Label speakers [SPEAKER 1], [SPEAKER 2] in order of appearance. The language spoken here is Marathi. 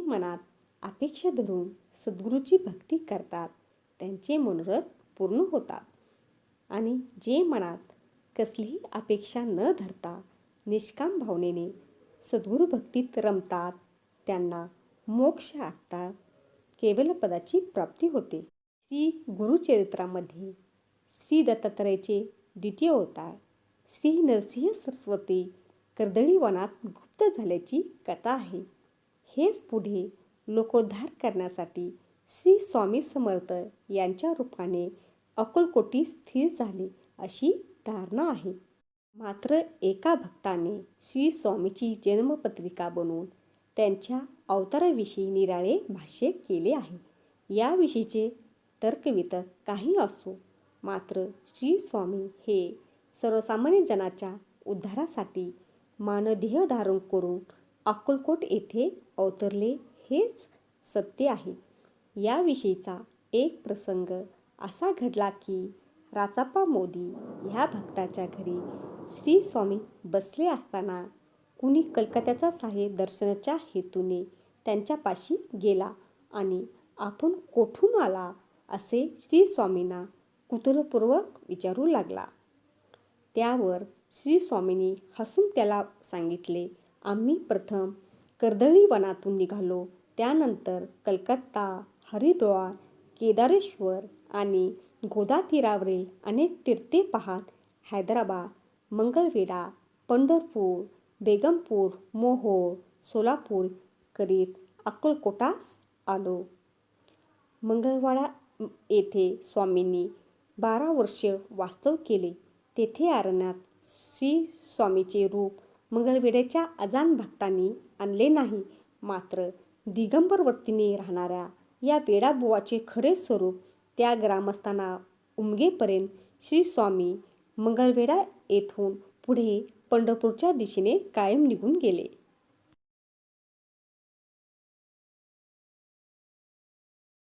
[SPEAKER 1] मनात अपेक्षा धरून सद्गुरूची भक्ती करतात त्यांचे मनोरथ पूर्ण होतात आणि जे मनात कसलीही अपेक्षा न धरता निष्काम भावनेने सद्गुरू भक्तीत रमतात त्यांना मोक्ष अर्थात केवलपदाची प्राप्ती होते. श्री गुरुचरित्रामध्ये श्री दत्तात्रयाचे द्वितीय अवतार श्री नरसिंह सरस्वती कर्दळी वनात गुप्त झाल्याची कथा आहे. हेच पुढे लोकोद्धार करण्यासाठी श्री स्वामी समर्थ यांच्या रूपाने अक्कलकोटी स्थिर झाले अशी धारणा आहे. मात्र एका भक्ताने श्री स्वामीची जन्मपत्रिका बनवून त्यांच्या अवताराविषयी निराळे भाष्य केले आहे. याविषयीचे तर्कवितर्क काही असो, मात्र श्री स्वामी हे सर्वसामान्य जनाच्या उद्धारासाठी मानदेह धारण करून अक्कलकोट येथे अवतरले हेच सत्य आहे. याविषयीचा एक प्रसंग असा घडला की राचाप्पा मोदी ह्या भक्ताच्या घरी श्री स्वामी बसले असताना कुणी कलकत्याचा साहेब दर्शनाच्या हेतूने त्यांच्यापाशी गेला आणि आपण कोठून आला असे श्री स्वामींना कुतूहलपूर्वक विचारू लागला. त्यावर श्री स्वामींनी हसून त्याला सांगितले, आम्ही प्रथम कर्दळी वनातून निघालो, त्यानंतर कलकत्ता, हरिद्वार, केदारेश्वर आणि गोदा तीरावरील अनेक तीर्थे पाहत हैदराबाद, मंगळवेढा, पंढरपूर, बेगमपूर, मोहोळ, सोलापूर करीत अक्कलकोटास आलो. मंगळवेढा येथे स्वामींनी 12 वर्षे वास्तव केले. तेथे अरण्यात श्री स्वामीचे रूप मंगळवेढ्याच्या अजाण भक्तांनी आणले नाही, मात्र दिगंबर वृत्तीने राहणाऱ्या या वेडाबुवाचे खरे स्वरूप त्या ग्रामस्थांना उमगेपर्यंत श्री स्वामी मंगळवेढा येथून पुढे पंढरपूरच्या दिशेने कायम निघून गेले.